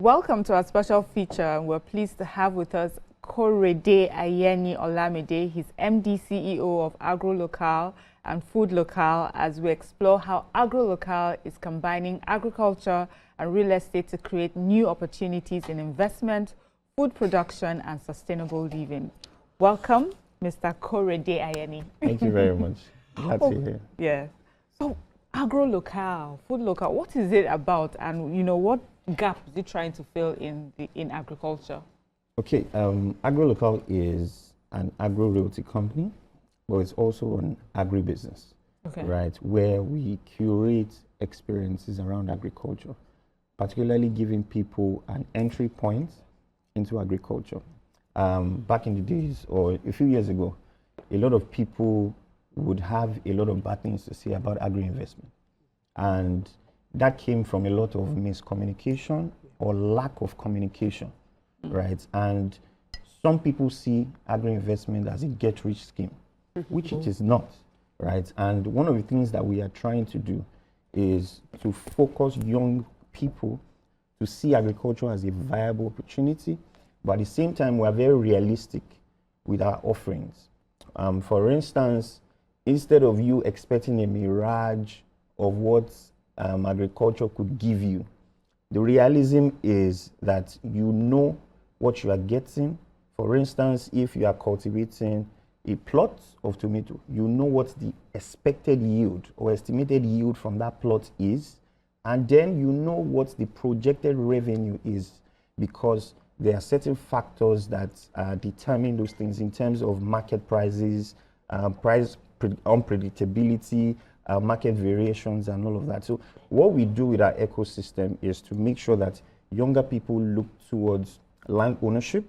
Welcome to our special feature, and we're pleased to have with us Korede Olamide. He's MD CEO of AgroLocal and Food Local, as we explore how AgroLocal is combining agriculture and real estate to create new opportunities in investment, food production, and sustainable living. Welcome, Mr. Korede Ayeni. Thank you very much. Glad to hear. Yeah. So, AgroLocal, Food Local, what is it about, and what gap is it trying to fill in agriculture? Okay, AgroLocal is an agro-realty company, but it's also an agribusiness, right? Where we curate experiences around agriculture, particularly giving people an entry point into agriculture. Back in the days, or a few years ago, a lot of people would have a lot of bad things to say about agri-investment. And that came from a lot of miscommunication or lack of communication, right? And some people see agri-investment as a get-rich scheme, which it is not, right? And one of the things that we are trying to do is to focus young people to see agriculture as a viable opportunity, but at the same time, we are very realistic with our offerings. For instance, instead of you expecting a mirage of what agriculture could give you, the realism is that you know what you are getting. For instance, if you are cultivating a plot of tomato, you know what the expected yield or estimated yield from that plot is, and then you know what the projected revenue is, because there are certain factors that determine those things in terms of market prices, price unpredictability, market variations, and all of that. So what we do with our ecosystem is to make sure that younger people look towards land ownership,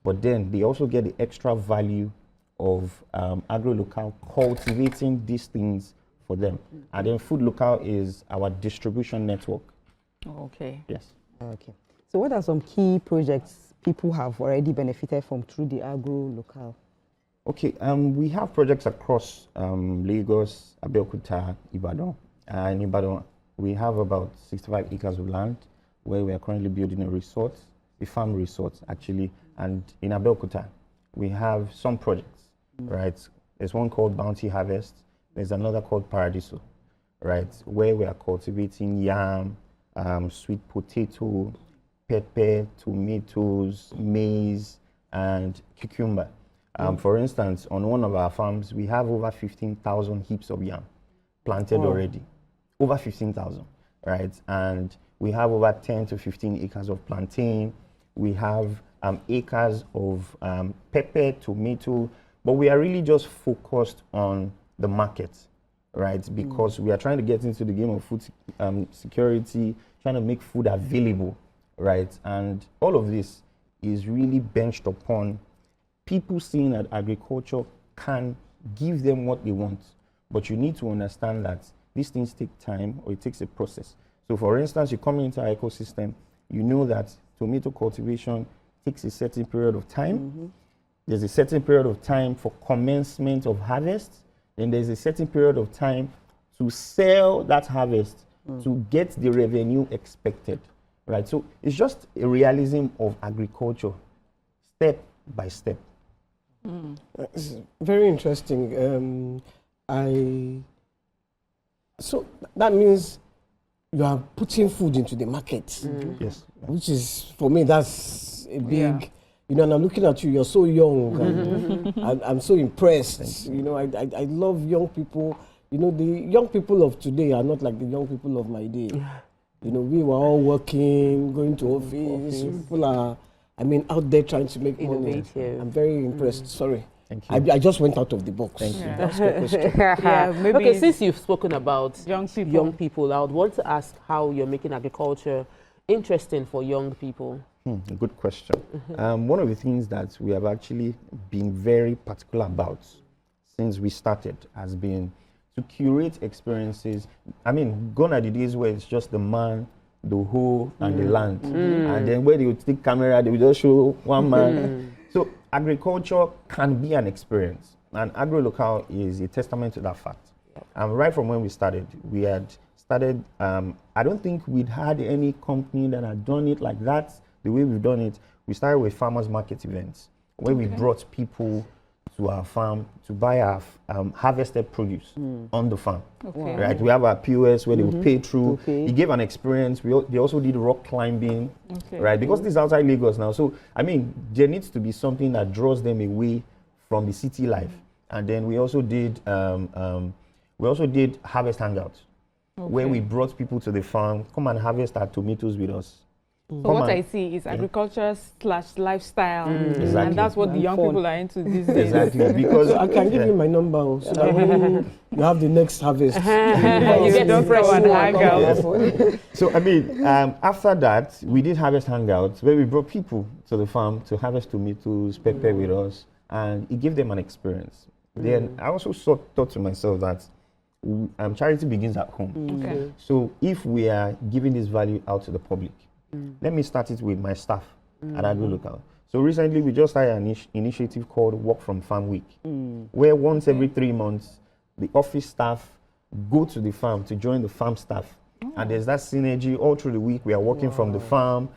but then they also get the extra value of AgroLocal cultivating these things for them. And then Food Local is our distribution network. Yes. Okay. So what are some key projects people have already benefited from through the AgroLocal? Okay, we have projects across Lagos, Abeokuta, Ibadan. In Ibadan, we have about 65 acres of land where we are currently building a resort, a farm resort actually. And in Abeokuta, we have some projects, right? There's one called Bounty Harvest. There's another called Paradiso, right? Where we are cultivating yam, sweet potato, pepper, tomatoes, maize, and cucumber. For instance, on one of our farms, we have over 15,000 heaps of yam planted already. Over 15,000, right? And we have over 10 to 15 acres of plantain. We have acres of pepper, tomato, but we are really just focused on the market, right? Because we are trying to get into the game of food security, trying to make food available, right? And all of this is really benched upon people seeing that agriculture can give them what they want, but you need to understand that these things take time, or it takes a process. So for instance, you come into our ecosystem, you know that tomato cultivation takes a certain period of time. There's a certain period of time for commencement of harvest, and there's a certain period of time to sell that harvest to get the revenue expected, right? So it's just a realism of agriculture, step by step. It's very interesting. So that means you are putting food into the market. Yes. Which is, for me, that's a big, and I'm looking at you, you're so young, and I'm so impressed. I love young people. The young people of today are not like the young people of my day. We were all working, going to office. People are, out there trying to make money. I'm very impressed. Sorry. Thank you. I just went out of the box. Thank you. That's the question. Maybe Okay, since you've spoken about young people, I would want to ask how you're making agriculture interesting for young people. Good question. One of the things that we have actually been very particular about since we started has been to curate experiences. Gone are the days where it's just the man, the hoe, and the land. And then where they would take camera, they would just show one man. So agriculture can be an experience, and AgroLocal is a testament to that fact. And right from when we started, we had started, I don't think we'd had any company that had done it like that, the way we've done it. We started with farmers market events, where we brought people to our farm to buy our harvested produce on the farm. Okay. Right, we have our POS where they would pay through. It gave an experience. They also did rock climbing, right? Because this is outside Lagos now, so I mean, there needs to be something that draws them away from the city life. And then we also did harvest hangouts, where we brought people to the farm, come and harvest our tomatoes with us. So what I see is agriculture / lifestyle, and that's what the young people are into these days. Exactly, because I can give you my number so that when you have the next harvest, you don't throw an hangout. So I mean, after that, we did harvest hangouts where we brought people to the farm to harvest tomatoes, pepper with us, and it gave them an experience. Then I also thought to myself that charity begins at home. Okay. So if we are giving this value out to the public, let me start it with my staff at Agro Local. So recently we just started an initiative called Work from Farm Week, where once every 3 months, the office staff go to the farm to join the farm staff. And there's that synergy all through the week. We are working from the farm.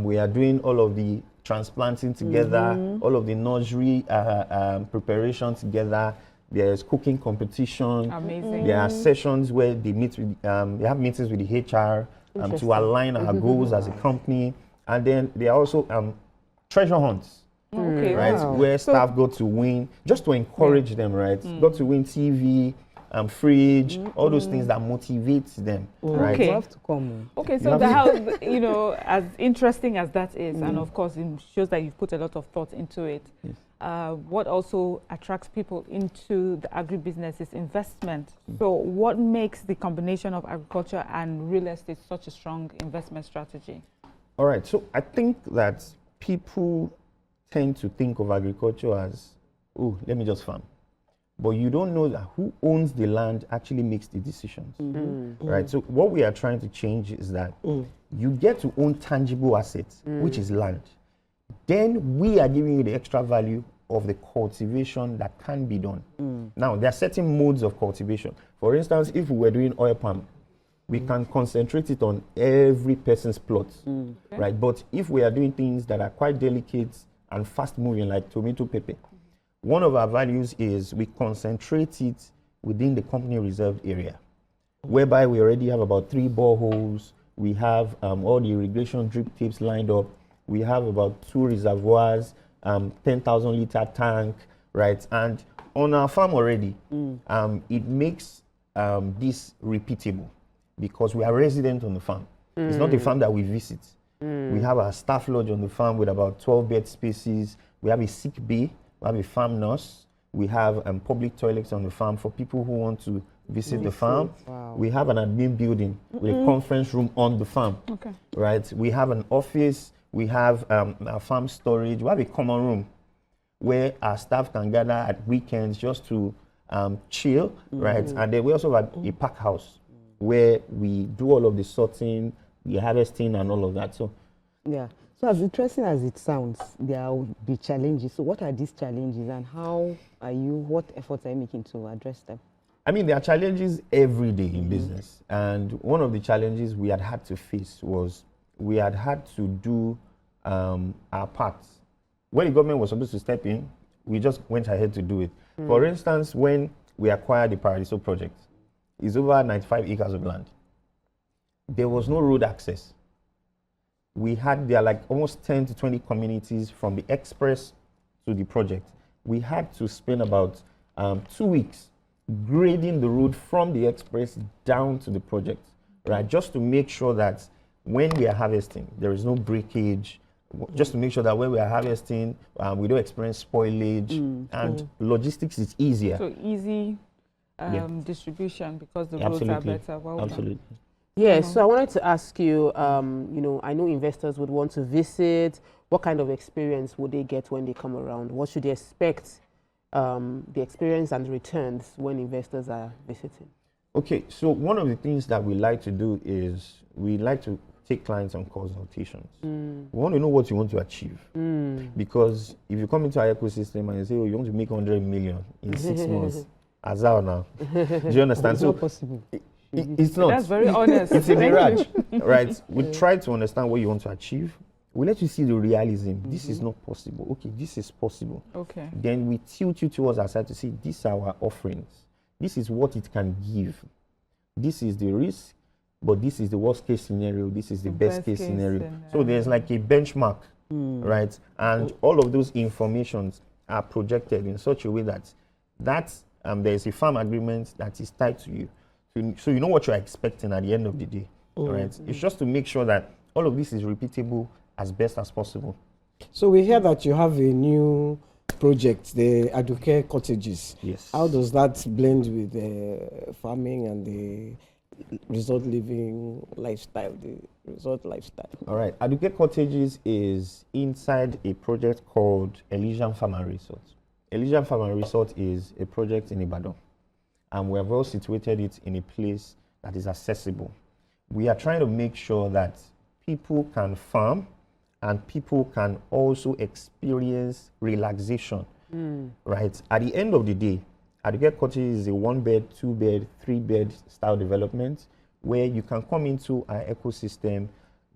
We are doing all of the transplanting together, all of the nursery preparation together. There's cooking competition. Amazing. There are sessions where they meet with, they have meetings with the HR to align our goals as a company. And then there are also treasure hunts, right? Where staff go to win, just to encourage them, right? Go to win TV, fridge, all those things that motivate them, right? Okay. You have to come. Okay, so the house, you know, as interesting as that is, and of course it shows that you've put a lot of thought into it. Yes. What also attracts people into the agribusiness is investment. So what makes the combination of agriculture and real estate such a strong investment strategy? All right, so I think that people tend to think of agriculture as, oh, let me just farm. But you don't know that who owns the land actually makes the decisions, right? So what we are trying to change is that you get to own tangible assets, which is land. Then we are giving you the extra value of the cultivation that can be done. Now, there are certain modes of cultivation. For instance, if we were doing oil palm, we can concentrate it on every person's plot, right? But if we are doing things that are quite delicate and fast moving, like tomato pepper, one of our values is we concentrate it within the company reserved area, whereby we already have about 3 boreholes. We have all the irrigation drip tips lined up. We have about 2 reservoirs, 10,000 liter tank, right? And on our farm already, it makes this repeatable because we are resident on the farm. It's not a farm that we visit. We have our staff lodge on the farm with about 12 bed spaces. We have a sick bay. We have a farm nurse. We have public toilets on the farm for people who want to visit the farm. Wow. We have an admin building with a conference room on the farm, right? We have an office. We have our farm storage. We have a common room where our staff can gather at weekends just to chill, right? And then we also have a pack house where we do all of the sorting, the harvesting, and all of that. So, yeah. So as interesting as it sounds, there will be challenges. So what are these challenges, and what efforts are you making to address them? I mean, there are challenges every day in business. And one of the challenges we had to face was we had to do our parts. When the government was supposed to step in, we just went ahead to do it. For instance, when we acquired the Paradiso project, it's over 95 acres of land. There was no road access. There are like almost 10 to 20 communities from the express to the project. We had to spend about 2 weeks grading the road from the express down to the project, right? Just to make sure that when we are harvesting, there is no breakage, just to make sure that when we are harvesting, we don't experience spoilage, and logistics is easier. So easy distribution because the roads are better. Well Absolutely. Yes, so I wanted to ask you, I know investors would want to visit. What kind of experience would they get when they come around? What should they expect, the experience and returns when investors are visiting? Okay, so one of the things that we like to do is we like to take clients on consultations. We want to know what you want to achieve. Because if you come into our ecosystem and you say, oh, you want to make 100 million in 6 months, as now. Do you understand? It's not possible. It's not. That's very honest. It's a Thank mirage, you. right? We try to understand what you want to achieve. We let you see the realism. This is not possible. Okay, this is possible. Okay. Then we tilt you towards our side to say, these are our offerings. This is what it can give. This is the risk, but this is the worst case scenario. This is the best case scenario. So there's like a benchmark, right? And all of those informations are projected in such a way that there's a farm agreement that is tied to you. So you know what you're expecting at the end of the day, right? It's just to make sure that all of this is repeatable as best as possible. So we hear that you have a new project, the Aduke cottages. Yes. How does that blend with the farming and the resort living lifestyle, the resort lifestyle? All right. Aduke cottages is inside a project called Elysian Farm and Resort. Elysian Farm and Resort is a project in Ibadan, and we have well situated it in a place that is accessible. We are trying to make sure that people can farm and people can also experience relaxation, right? At the end of the day, Aduke Cottage is a 1-bed, 2-bed, 3-bed style development where you can come into our ecosystem,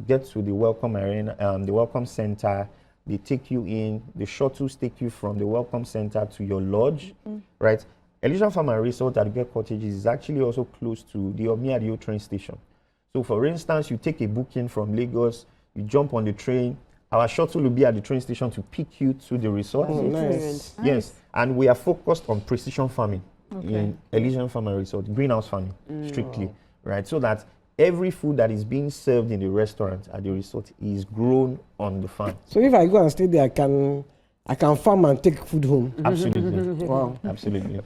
get to the welcome arena, the welcome center. They take you in. The shuttles take you from the welcome center to your lodge, right? Elysian Farm and Resort Aduke Cottages is actually also close to the Omiadio train station. So, for instance, you take a booking from Lagos, you jump on the train. Our shuttle will be at the train station to pick you to the resort. Oh, nice. Yes, and we are focused on precision farming in Elysian Farm and Resort, greenhouse farming, strictly, right? So that every food that is being served in the restaurant at the resort is grown on the farm. So if I go and stay there, I can farm and take food home. Absolutely. Wow. Absolutely.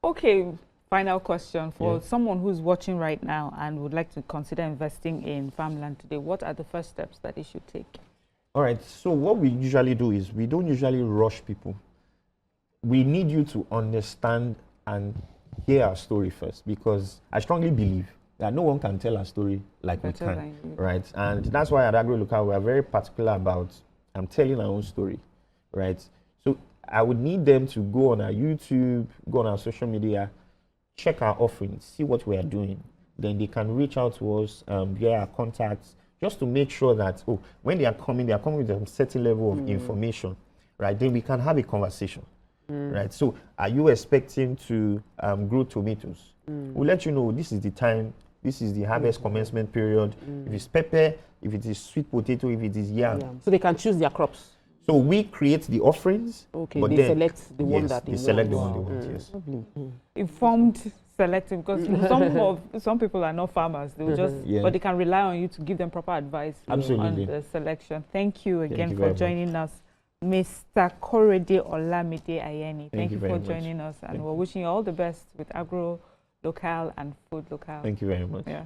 Okay, final question for someone who's watching right now and would like to consider investing in farmland today. What are the first steps that they should take? All right, so what we usually do is we don't usually rush people. We need you to understand and hear our story first, because I strongly believe that no one can tell a story like we can, right? And that's why at Agro Local we are very particular about telling our own story, right? So I would need them to go on our YouTube, go on our social media, check our offerings, see what we are doing. Then they can reach out to us via our contacts, just to make sure that, when they are coming with a certain level of information, right? Then we can have a conversation, right? So are you expecting to grow tomatoes? We'll let you know this is the time, this is the harvest commencement period. If it's pepper, if it is sweet potato, if it is yam. So they can choose their crops. So we create the offerings. Okay, but they then, select the one that they want. select the one they want, yes. Informed selecting, because some people are not farmers. They will just, but they can rely on you to give them proper advice on the selection. Thank you again for joining us, Mr. Korede Olamide Ayeni. Thank you for joining us, and we're wishing you all the best with Agro Local and Food Local. Thank you very much. Yeah.